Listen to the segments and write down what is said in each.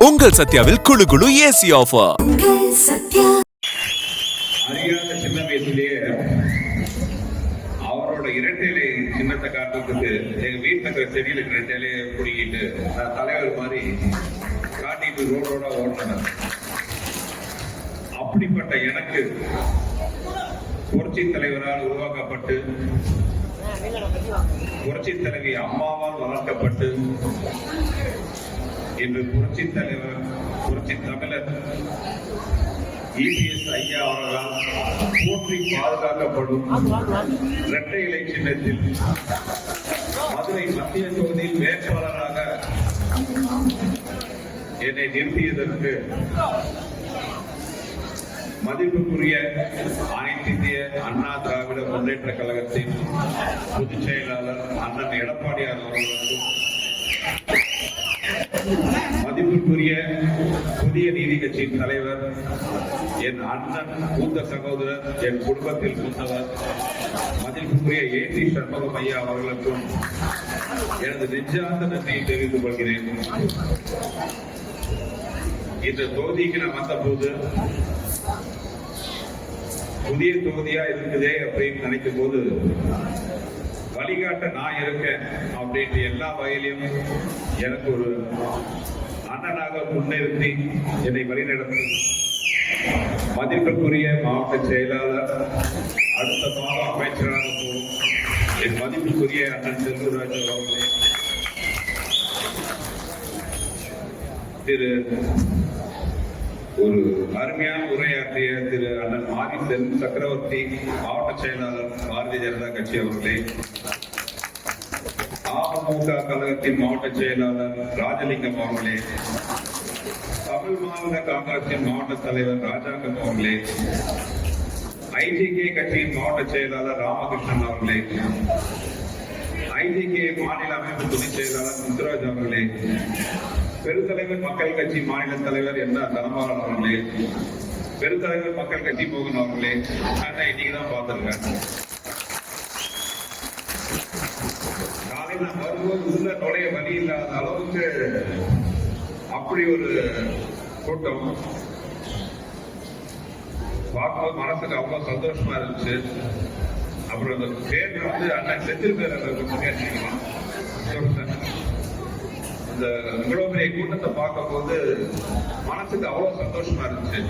உங்கள் சத்யாவில் குளு குளு ஏசி ஆஃபர். அறியாத சின்ன வயசுலயே அவரோட இரட்டையிலை சின்னத்தை காட்டுறதுக்கு எங்க வீட்டுல இருக்கிற செடியில இருக்கிற இரட்டையிலையை பிடிக்கிட்டு நான் தலைவர் மாதிரி காட்டிட்டு ரோடோட ஓட்டினேன். அப்படிப்பட்ட எனக்கு புரட்சி தலைவரால் உருவாக்கப்பட்டு புரட்சி தலைவி அம்மாவால் வளர்க்கப்பட்டு இன்று புரட்சி தலைவர் புரட்சி தமிழர் EPS ஐயா அவர்களால் போற்றி பாதுகாக்கப்படும் இரட்டை இலை சின்னத்தில் மதுரை மத்திய தொகுதியில் வேட்பாளராக என்னை நிறுத்தியதற்கு மதிப்புக்குரிய அனைத்து இந்திய அண்ணா திராவிட முன்னேற்ற கழகத்தின் பொதுச் செயலாளர் அண்ணன் எடப்பாடியார் அவர்களுக்கும் மதிப்புக்குரிய புதிய நீதி கட்சியின் தலைவர் என் அண்ணன் மூத்த சகோதரர் என் குடும்பத்தில் மூத்தவர் மதிப்புக்குரிய AC சண்முகம் ஐயா அவர்களுக்கும் எனது நெஞ்சார்ந்த நன்றியை தெரிவித்துக் கொள்கிறேன். இந்த தொகுதிக்கு நான் வந்த போது புதிய தொகுதியா இருக்குதே அப்படின்னு நினைக்கும் போது வழிகாட்ட நான் இருக்கேன் அப்படின்ற எல்லா வகையிலும் எனக்கு ஒரு அண்ணனாக முன்னிறுத்தி என்னை வழிநடத்தி மதிப்புக்குரிய மாவட்ட செயலாளர் அடுத்த மாத அமைச்சராக போகும் என் மதிப்புக்குரிய அண்ணன் செல்வராஜ் அவர்களே, திரு ஒரு அருமையான உரையாற்றிய திரு அண்ணன் மாரி சக்கரவர்த்தி மாவட்ட செயலாளர் பாரதிய ஜனதா கட்சி அவர்களே, அமமுக கழகத்தின் மாவட்ட செயலாளர் ராஜலிங்கம் அவர்களே, தமிழ் மாநில காங்கிரசின் மாவட்ட தலைவர் ராஜாங்கம் அவர்களே, IJK கட்சியின் மாவட்ட செயலாளர் ராமகிருஷ்ணன் அவர்களே, IJK மாநில அமைப்பு துணை செயலாளர் முத்துராஜ் அவர்களே, பெருந்தலைவர் மக்கள் கட்சி மாநில தலைவர் என்ன தனபாலன் அவர்களே, பெருந்தலைவர் மக்கள் கட்சி மோகன் அவர்களே, இன்னைக்கு தான் பார்த்திருக்கேன். காலையில் நான் வரும்போது உள்ள நுழைய வழி இல்லாத அளவுக்கு அப்படி ஒரு கூட்டம் பார்க்கும்போது மனசுக்கு அவ்வளவு சந்தோஷமா இருந்துச்சு. அப்புறம் அந்த பேர் வந்து அண்ணன் செந்தில் பேர் அந்த இவ்வளவு பெரிய கூட்டத்தை பார்க்கும் போது மனசுக்கு அவ்வளவு சந்தோஷமா இருந்துச்சு.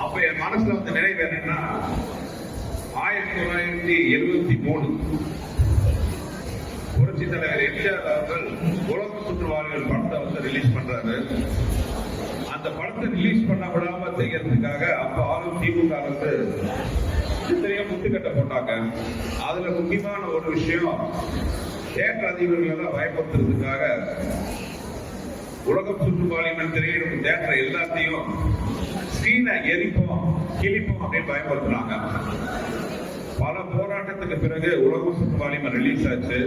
அப்ப என் மனசுல வந்து நினைவு என்னன்னா 1973 புரட்சி தலைவர் எம்ஜிஆர் அவர்கள் உலக சுற்றுவார்கள் படத்தை வந்து ரிலீஸ் பண்றாரு. அந்த படத்தை ரிலீஸ் பண்ண விடாம செய்யறதுக்காக அப்ப ஆளும் திமுக வந்து நிறைய முட்டுக்கட்டை போட்டாங்க. அதுல முக்கியமான ஒரு விஷயம், தியேட்டர் அதிபர்கள் எல்லாம் பயப்படுத்துறதுக்காக உலகம் சுற்றுப்பாலிமன் திரையிடும் தியேட்டர் எல்லாத்தையும் ஸ்கிரீனை எரிப்போம் கிழிப்போம் அப்படின்னு பயப்படுத்துறாங்க. பல போராட்டத்துக்கு பிறகு உலகம் சுற்றுப்பாலிமன் ரிலீஸ் ஆச்சு.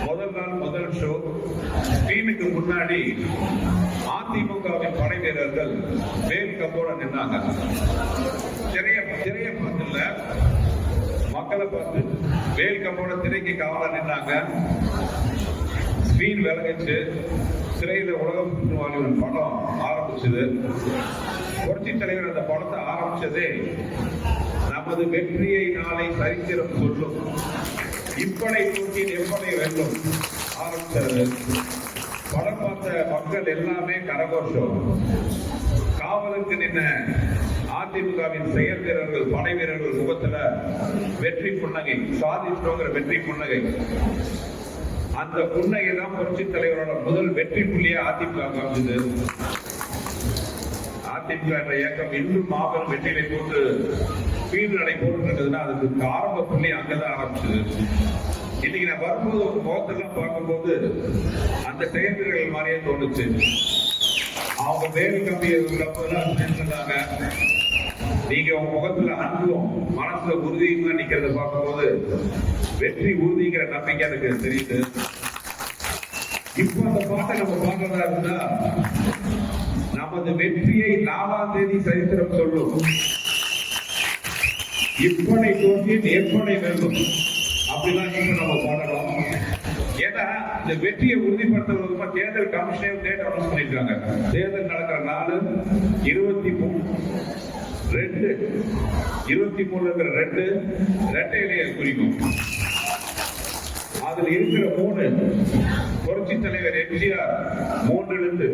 முதல் நாள் முதல் ஷோ ஸ்கிரீனுக்கு முன்னாடி அதிமுகவின் படை வீரர்கள் வேல் கம்போட நின்னாங்க. திரைய பார்த்துல மக்களை பார்த்து வேல் கம்போட திரைக்கு காவலா நின்னாங்க. ஸ்கிரீன் விலகிச்சு. திரையில உலகம் சுற்றுவாலிமன் படம் ஆரம்பிச்சது. புரட்சி தலைவர் அந்த படத்தை ஆரம்பிச்சதே நமது வெற்றியை நாளை சரித்திரம் சொல்லும், இப்படை தூக்கி எப்படை வெல்லும் ஆரம்பிச்சது. படம் பார்த்த மக்கள் எல்லாமே கரகோஷம். காவலுக்கு நின்ன அதிமுகவின் செயல் வீரர்கள் படை வீரர்கள் முகத்துல வெற்றி புன்னகை, சாதிச்சோங்கிற வெற்றி புன்னகை. அந்த புன்னகை தான் புரட்சி தலைவரோட முதல் வெற்றி புள்ளியா அதிமுக காமிச்சது. அதிமுக என்ற இயக்கம் இன்னும் மாபெரும் வெற்றியை போட்டு பீடு நடை போட்டுருக்குதுன்னா அதுக்கு ஆரம்ப புள்ளி அங்கதான் ஆரம்பிச்சது. இன்னைக்கு நான் வரும்போது ஒரு முகத்தெல்லாம் பார்க்கும்போது அந்த செயல்வீரர்கள் மாதிரியே தோணுச்சு. அவங்க வேறு கம்பியை சொன்னாங்க, நீங்க உங்க முகத்துல அன்பும் மனசுல உறுதியுமா நிக்கிறத பார்க்கும்போது வெற்றி உறுதிங்கிற நம்பிக்கை எனக்கு தெரியுது. இப்போ அந்த பாட்டை நம்ம பார்க்கறதா இருந்தா நமது வெற்றியை 4ஆம் தேதி சரித்திரம் சொல்லும், இப்பனை தோன்றி எப்பனை வெல்லும் அப்படிதான் நம்ம பாடணும். ஏன்னா அந்த வெற்றியை உறுதிப்படுத்துவதற்கு தேர்தல் கமிஷனே டேட் அனௌன்ஸ் பண்ணிருக்காங்க. தேர்தல் நடக்கிற நாள் 23/2 இரட்டை இலையை குறிக்கும். அதில் இருக்கிற 3 புரட்சி தலைவர் எம்ஜிஆர் 3 எழுத்து,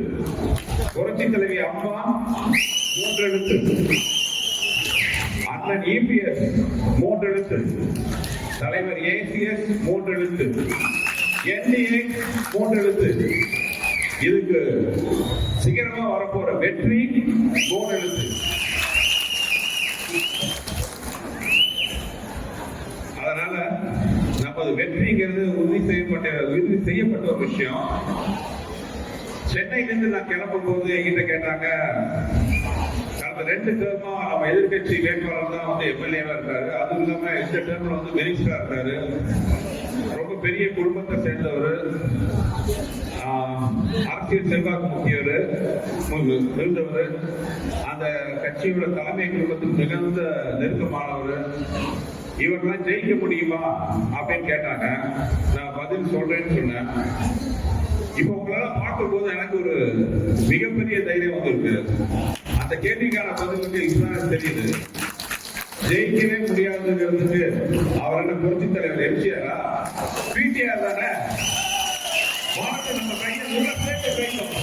புரட்சி தலைவி அம்மா 3 எழுத்து, அண்ணன் இபிஎஸ் 3 எழுத்து, தலைவர் ஏசிஎஸ் 3 எழுத்து, என்டிஏ 3 எழுத்து. இதுக்கு சீக்கிரமா வரப்போற வெற்றி 3 எழுத்து. அதனால நமது வெற்றிங்கிறது உறுதி செய்யப்பட்ட ஒரு விஷயம். சென்னையிலிருந்து நான் கிளம்பும் போது என்கிட்ட கேட்டாங்க, கடந்த 2 டேர்மா நம்ம எதிர்கட்சி வேட்பாளர் தான் வந்து எம்எல்ஏவா இருக்காரு, அதுவும் இல்லாம இந்த டேர்ம்ல வந்து மினிஸ்டரா இருக்காரு, ரொம்ப பெரிய குடும்பத்தை சேர்ந்தவர், அரசியல் செல்வாக்கு முக்கியவர், இருந்தவர், அந்த கட்சியோட தலைமை குடும்பத்துக்கு மிகுந்த நெருக்கமானவர், இவரெல்லாம் ஜெயிக்க முடியுமா அப்படின்னு கேட்டாங்க. நான் பதில் சொல்றேன்னு சொன்னேன். இப்ப உங்களால பார்க்கும் போது எனக்கு ஒரு மிகப்பெரிய தைரியம் வந்திருக்கு. அந்த கேள்விக்கான பதிலுக்கு இப்பதான் தெரியுது. ஜெயிக்கவே முடியாதுங்கிறதுக்கு அவர் என்ன புரட்சி தலைவர் எம்ஜிஆரா, பிடிஆர் தானே? நம்ம கையை உள்ள சேர்த்து வைக்கணும்.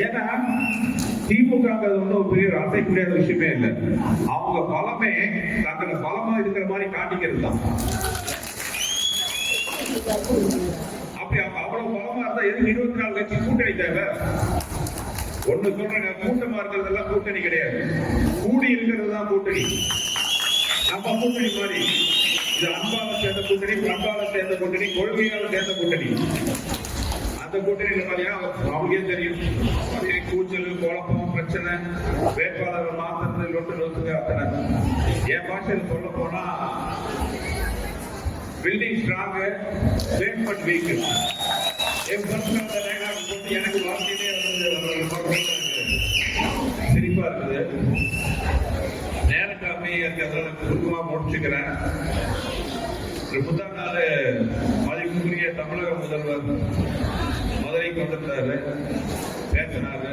ஏன்னா திமுக ஒன்றும் பெரிய அசைக்க முடியாத விஷயமே இல்லை. அவங்க பலமே தங்களை பலமா இருக்கிற மாதிரி காட்டிக்கிறது தான். அப்படி அவங்க அவ்வளவு பலமா இருந்தா எதுக்கு 24 கட்சி கூட்டணி தேவை? ஒண்ணு சொல்றேன், கூட்டமா இருக்கிறதெல்லாம் கூட்டணி கிடையாது, கூடி இருக்கிறது தான் கூட்டணி. நம்ம கூட்டணி மாதிரி இது அன்பால சேர்ந்த கூட்டணி, பண்பால சேர்ந்த கூட்டணி, கொள்கையால சேர்ந்த கூட்டணி. அந்த கூட்டணியில பாத்தீங்கன்னா அவங்களுக்கே தெரியும், கூச்சல், குழப்பம், பிரச்சனை, வேட்பாளர்கள் மாத்திரத்தில் அத்தனை. என் பாஷையில் சொல்ல போனா பில்டிங் ஸ்ட்ராங், பேஸ்மெண்ட் வீக். எனக்கு வார்த்தையிலே சிரிப்பா இருக்குது. நேரக்காமே சுருக்கமா முடிச்சுக்கிறேன். முந்தா நாள் மதிப்புக்குரிய தமிழக முதல்வர் மதுரைக்கு வந்திருந்தாரு, பேசினாரு.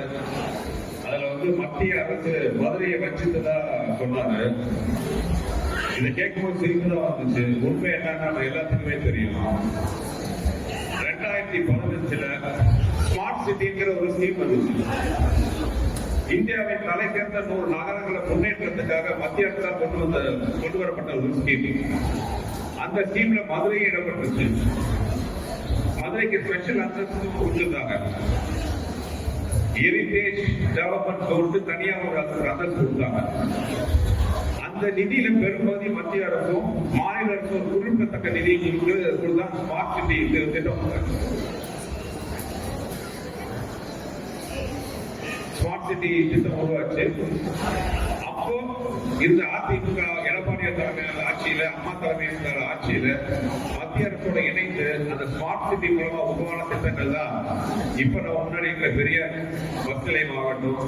அதுல வந்து மத்திய அரசு மதுரையை வச்சுட்டதா சொன்னாரு. இதை கேட்கும்போது சிரிப்பு தான் வந்துச்சு. உண்மை என்னன்னா நம்ம எல்லாத்துக்குமே தெரியும். 2015 ஸ்மார்ட் சிட்டிங்கிற ஒரு ஸ்கீம் வந்துச்சு. இந்தியாவின் தலை சேர்ந்த 100 நகரங்களை முன்னேற்றத்துக்காக மத்திய அரசால் கொண்டு வரப்பட்ட ஒரு ஸ்கீம். அந்த ஸ்கீம்ல மதுரையை இடம்பெற்றுச்சு. மதுரைக்கு ஸ்பெஷல் அந்தஸ்து கொடுத்திருந்தாங்க. ஹெரிடேஜ் டெவலப்மெண்ட் போர்டு தனியா ஒரு அந்தஸ்து கொடுத்தாங்க. அந்த நிதியில பெரும்பகுதி மத்திய அரசும் மாநில அரசும் குறிப்பிடத்தக்க நிதி கொடுத்தா ஸ்மார்ட் சிட்டி திட்டம். ஸ்மார்ட் சிட்டி திட்டம் உருவாச்சு. அப்போ இந்த அதிமுக எடப்பாடியார் தலைமையிலான ஆட்சியில, அம்மா தலைமையிலான ஆட்சியில மத்திய அரசோட இணைந்து அந்த ஸ்மார்ட் சிட்டி மூலமா உருவான திட்டங்கள் தான் இப்ப நம்ம முன்னாடி இருக்கிற பெரிய பஸ் நிலையம் ஆகட்டும்,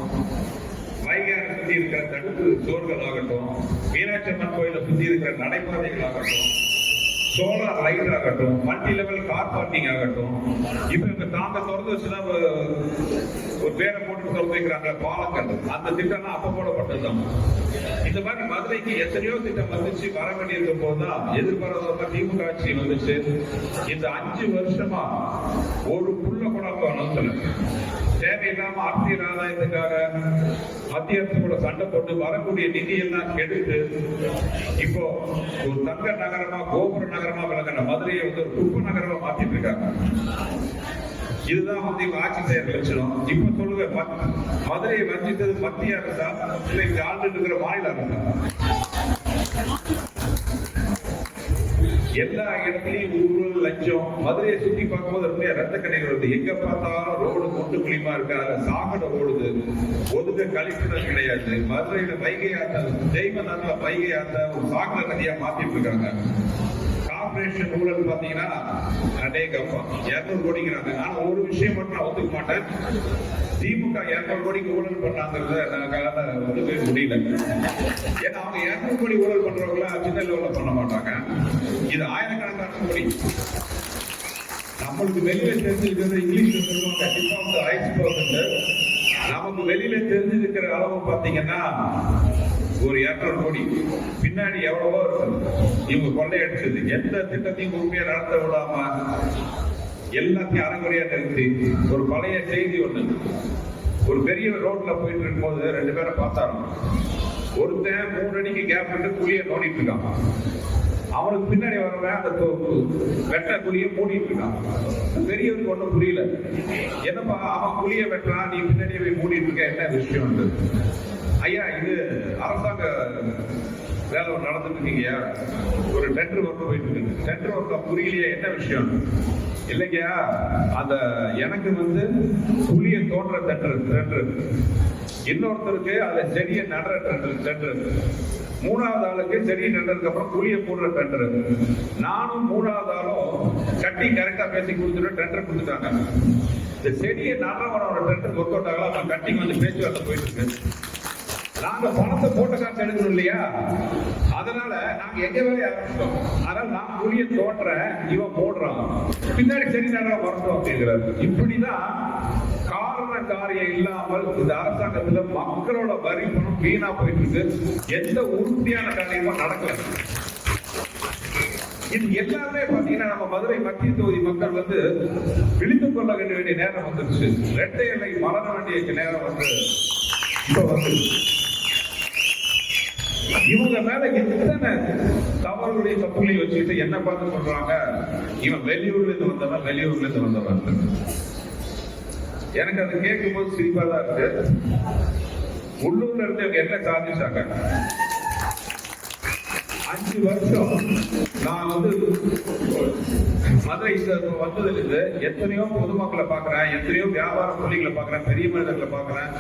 வைகையாரை சுத்தி இருக்கிற தடுப்பு சோர்கள் ஆகட்டும், மீனாட்சி அம்மன் கோயிலை சுத்தி இருக்கிற நடைபாதைகள் ஆகட்டும், சோலார் லைட் ஆகட்டும், மல்டி லெவல் கார் பார்க்கிங் ஆகட்டும். இப்ப இவங்க தாங்க திறந்து வச்சுதான் ஒரு பேரை போட்டு திறந்து வைக்கிறாங்க பாலங்கள். அந்த திட்டம் அப்ப போடப்பட்டதுதான். இந்த மாதிரி மதுரைக்கு எத்தனையோ திட்டம் வந்துச்சு. வர வேண்டியிருக்க போதுதான் எதிர்பாராத திமுக ஆட்சி வந்துச்சு. இந்த 5 வருஷமா ஒரு புள்ள கூட அனுப்பல. தேவையில்லாம அரசியல் ஆதாயத்துக்காக மத்திய அரசு கூட சண்டை போட்டு வரக்கூடிய நிதி எல்லாம் கெடுத்து இப்போ ஒரு தங்க நகரமா, கோபுர நகரமா விளங்கின மதுரையை வந்து ஒரு குப்ப நகரமா மாத்திட்டு இருக்காங்க. இதுதான் வந்து இவங்க ஆட்சி செய்யற லட்சணம். இப்ப சொல்லுங்க, மதுரையை வஞ்சித்தது மத்திய அரசா இல்ல இங்க ஆண்டு இருக்கிற மாநில அரசா? எல்லா இடத்துலயும் ஊழல், லஞ்சம். மதுரையை சுத்தி பார்க்கும்போது அப்படியே ரத்த கண்ணீர் வருது. எங்க பார்த்தாலும் ரோடு கொண்டு குளிமா இருக்கு, அதுல சாக்கடை ஓடுது, ஒதுங்க கழிப்பிடம் கிடையாது. மதுரையில வைகை ஆத்த, ஜெய்மநாட்டில் வைகை ஆத்த ஒரு சாக்கடை நதியா மாத்திட்டு இருக்காங்க. கார்பரேஷன் ஊழல் பாத்தீங்கன்னா அடேங்கப்பா 200 கோடிங்கிறாங்க. ஆனா ஒரு விஷயம் மட்டும் நான் ஒத்துக்க மாட்டேன், திமுக 200 கோடிக்கு ஊழல் பண்ணாங்கிறத நான் ஒத்துக்கவே முடியல. ஏன்னா அவங்க 200 கோடி ஊழல் பண்றவங்கள சின்ன லெவல்ல பண்ண மாட்டாங்க, இது ஆயிரக்கணக்கான கோடி. நம்மளுக்கு வெளியில தெரிஞ்சிருக்கிறது இங்கிலீஷ்ல சொல்லுவாங்க டிப் ஆஃப் தி ஐஸ்பர்க். நமக்கு வெளியில தெரிஞ்சிருக்கிற அளவு பாத்தீங்கன்னா ஒரு 200 கோடி, பின்னாடி எவ்வளவோ இவங்க கொள்ளையடிச்சது. எந்த திட்டத்தையும் உண்மையா நடத்த விடாம எல்லாத்தையும் அரைகுறையா நிறுத்தி. ஒரு பழைய செய்தி ஒண்ணு, ஒரு பெரிய ரோட்ல போயிட்டு இருக்கும்போது 2 பேரை பார்த்தாங்க. ஒருத்தன் 3 அடிக்கு கேப் விட்டு குழிய நோண்டிட்டு இருக்கான், அவனுக்கு பின்னாடி வரவன் அந்த வெட்ட குழிய மூடிட்டு இருக்கான். பெரியவருக்கு ஒண்ணும் புரியல, என்னப்பா அவன் குழிய வெட்டுறான், நீ பின்னாடி போய் மூடிட்டு இருக்க, என்ன விஷயம்? ஐயா இது அரசாங்க வேலை நடந்துட்டு இருக்கீங்க, ஒரு டெண்டர் ஒர்க் போயிட்டு இருக்கு, டெண்டர் ஒர்க் புரியலையே, என்ன விஷயம்? இல்லைங்கயா, அந்த எனக்கு புளிய தோன்ற டெண்டர், இன்னொருத்தருக்கு அதை செடியை நடுற டெண்டர், 3வது ஆளுக்கு செடியை நடுறதுக்கு அப்புறம் புளிய போடுற டெண்டர், நானும் 3வது ஆளும் கட்டி கரெக்டா பேசி கொடுத்துட்டு டெண்டர் கொடுத்துட்டாங்க. இந்த செடியை நடுறவனோட டெண்டர் ஒர்க் அவுட் ஆகலாம், அவன் கட்டிங் பேச்சுவார்த்தை போயிட்டு இருக்கு. நாங்க பணத்தை போட்ட காசு எடுக்கணும் இல்லையா, அதனால நாங்க எங்க வேலையை ஆரம்பிச்சிட்டோம். அதனால நான் புளிய தோன்ற, இவன் போடுறான், பின்னாடி சரி நேரம் வரட்டும் அப்படிங்கிறாரு. இப்படிதான் காரண காரியம் இல்லாமல் இந்த அரசாங்கத்துல மக்களோட வரி பணம் வீணா போயிட்டு இருக்கு, எந்த உறுதியான காரியமும் நடக்கல. இது எல்லாமே பாத்தீங்கன்னா நம்ம மதுரை மத்திய தொகுதி மக்கள் விழித்துக் கொள்ள வேண்டிய நேரம் வந்துருச்சு. இரட்டை இலை மலர வேண்டிய நேரம் இப்ப இவங்க மேல எத்தனை தவறுகளையும் தப்புகளையும் வச்சுக்கிட்டு என்ன பார்த்து சொல்றாங்க, இவன் வெளியூர்ல இருந்து வந்தவன், வெளியூர்ல இருந்து வந்தவன். எனக்கு அதை கேட்கும் போது சிரிப்பா தான் இருக்கு. உள்ளூர்ல இருந்து இவங்க என்ன சாதிச்சாங்க? 5 வருஷம் நான் மதுரை வந்ததிலிருந்து எத்தனையோ பொதுமக்களை பாக்குறேன், எத்தனையோ வியாபார புள்ளிகளை பாக்குறேன், பெரிய மனிதர்களை பாக்குறேன்,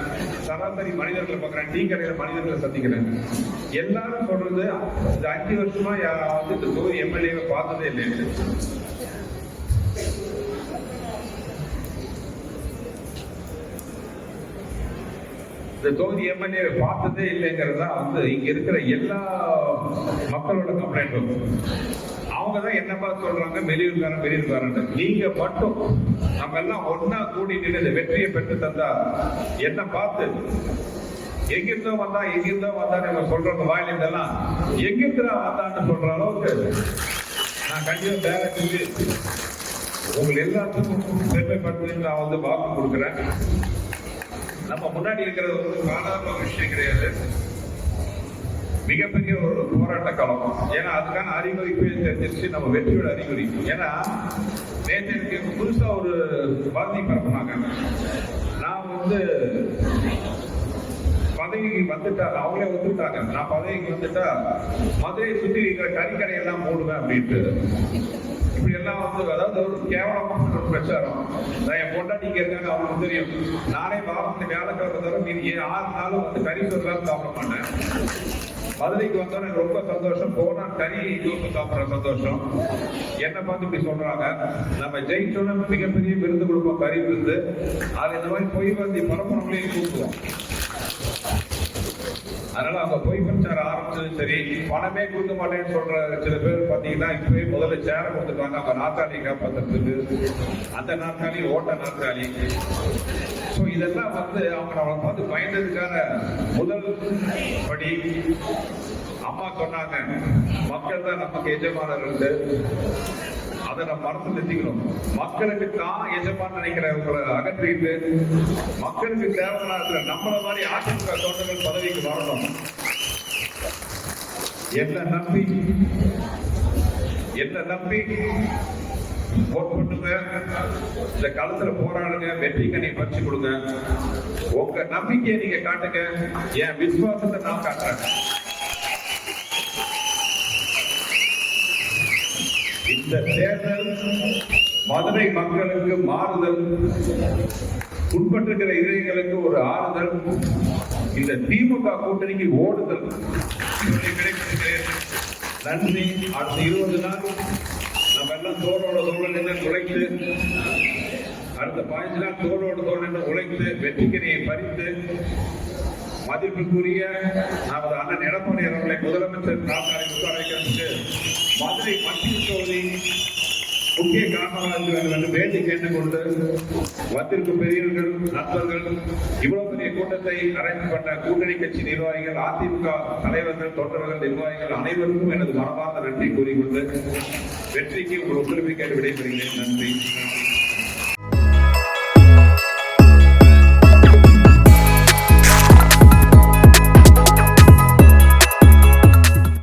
சராசரி மனிதர்களை பாக்குறேன், டீ கடையில மனிதர்களை சந்திக்கிறேன். எல்லாரும் சொல்றது இந்த 5 வருஷமா இந்த தொகுதி எம்எல்ஏவை பார்த்ததே இல்லை. இந்த தொகுதி எம்எல்ஏ பார்த்ததே இல்லைங்கிறது தான் இங்க இருக்கிற எல்லா மக்களோட கம்ப்ளைண்டும். அவங்கதான் என்ன பார்த்து சொல்றாங்க, வெளியூர்காரன். நீங்க மட்டும் நம்ம எல்லாம் ஒன்னா கூடி நின்று இந்த வெற்றியை பெற்று தந்தா என்ன பார்த்து எங்கிருந்தோ வந்தா நம்ம சொல்றவங்க வாயிலிருந்தெல்லாம் எங்கிருந்தா வந்தான்னு சொல்ற அளவுக்கு நான் கண்டிப்பா வேலை செஞ்சு உங்களை எல்லாத்துக்கும் பெருமைப்படுத்தி நான் வாக்கு கொடுக்குறேன். நம்ம முன்னாடி இருக்கிறது ஒரு சாதாரண விஷயம் கிடையாது, மிகப்பெரிய ஒரு போராட்ட காலம். ஏன்னா அதுக்கான அறிகுறி தெரிஞ்சிருச்சு, நம்ம வெற்றியோட அறிகுறி. ஏன்னா நேற்று எனக்கு புதுசா ஒரு வார்த்தை பரப்புனாங்க. நான் பதவிக்கு வந்துட்டா, அவங்களே ஒத்துக்கிட்டாங்க, நான் பதவிக்கு வந்துட்டா மதுரையை சுத்தி இருக்கிற கறிக்கடை எல்லாம் மூடுவேன் அப்படின்ட்டு. இப்படி எல்லாம் அதாவது ஒரு கேவலமான ஒரு பிரச்சாரம். நான் என் பொண்டாட்டிங்க இருக்காங்க, அவங்களுக்கு தெரியும், நானே வாரத்துக்கு வியாழக்கிழமை தவிர நீ 6 நாளும் கறி சோறுலாம் சாப்பிட மாட்டேன். மதுரைக்கு வந்தோம் எனக்கு ரொம்ப சந்தோஷம், போனா கறி தோசை சாப்பிட்ற சந்தோஷம். என்ன பார்த்து இப்படி சொல்றாங்க, நம்ம ஜெயிச்சோன்னு மிகப்பெரிய விருது கொடுப்போம், கறி விருது. அது இந்த மாதிரி பொய் பரப்புறவங்களையும் கூப்பிடுவோம். அதனால அவங்க பொய் பிரச்சாரம் ஆரம்பிச்சதும் சரி, பணமே கொடுக்க மாட்டேன்னு சொல்ற சில பேர் பாத்தீங்கன்னா இப்பவே முதல்ல சேர கொடுத்துருவாங்க அவங்க நாற்காலி காப்பாற்றுறதுக்கு. அந்த நாற்காலி ஓட்ட நாற்காலி. ஸோ இதெல்லாம் அவங்க நம்மளை பார்த்து பயந்ததுக்கான முதல் படி. அம்மா சொன்னாங்க, மக்கள் தான் நமக்கு எஜமானர்கள், அதை நம்ம மனசு நிறுத்திக்கணும். மக்களுக்கு தான் எஜமான் நினைக்கிறவங்களை அகற்றிட்டு மக்களுக்கு தேவையான நம்மள மாதிரி அதிமுக தொண்டர்கள் பதவிக்கு வரணும். என்ன நம்பி ஓட் பண்ணுங்க, இந்த களத்துல போராடுங்க, வெற்றி கனி பறிச்சு கொடுங்க. உங்க நம்பிக்கையை நீங்க காட்டுங்க, என் விசுவாசத்தை நான் காட்டுறேன். இந்த தேர்தல் மதுரை மக்களுக்கு மாறுதல், உட்பட்டிருக்கிற இதயங்களுக்கு ஒரு ஆறுதல், இந்த திமுக கூட்டணிக்கு ஓடுதல். நன்றி. அடுத்த 20 நாள் நம்ம எல்லாம் தோளோட தோள் நின்று உழைத்து அடுத்த 15 நாள் தோளோடு தோள் நின்று உழைத்து வெற்றிக்கிரியை பறித்து மதிப்புக்குரிய நமது அண்ணன் எடப்பாடி அவர்களை முதலமைச்சர் நாற்காலில் உட்கார வைக்கிறதுக்கு மதுரை மத்திய தொகுதி முக்கிய காரணமாக என்று வேண்டி கேட்டுக்கொண்டு வந்திருக்கும் பெரியவர்கள் நண்பர்கள் இவ்வளவு பெரிய கூட்டத்தை அரேஞ்ச் பண்ண கூட்டணி கட்சி நிர்வாகிகள் அதிமுக தலைவர்கள் தொண்டர்கள் நிர்வாகிகள் அனைவருக்கும் எனது மனமார்ந்த நன்றி கூறிக்கொண்டு வெற்றிக்கு உங்கள் ஒத்துழைப்பை கேட்டு விடைபெறுகிறேன். நன்றி.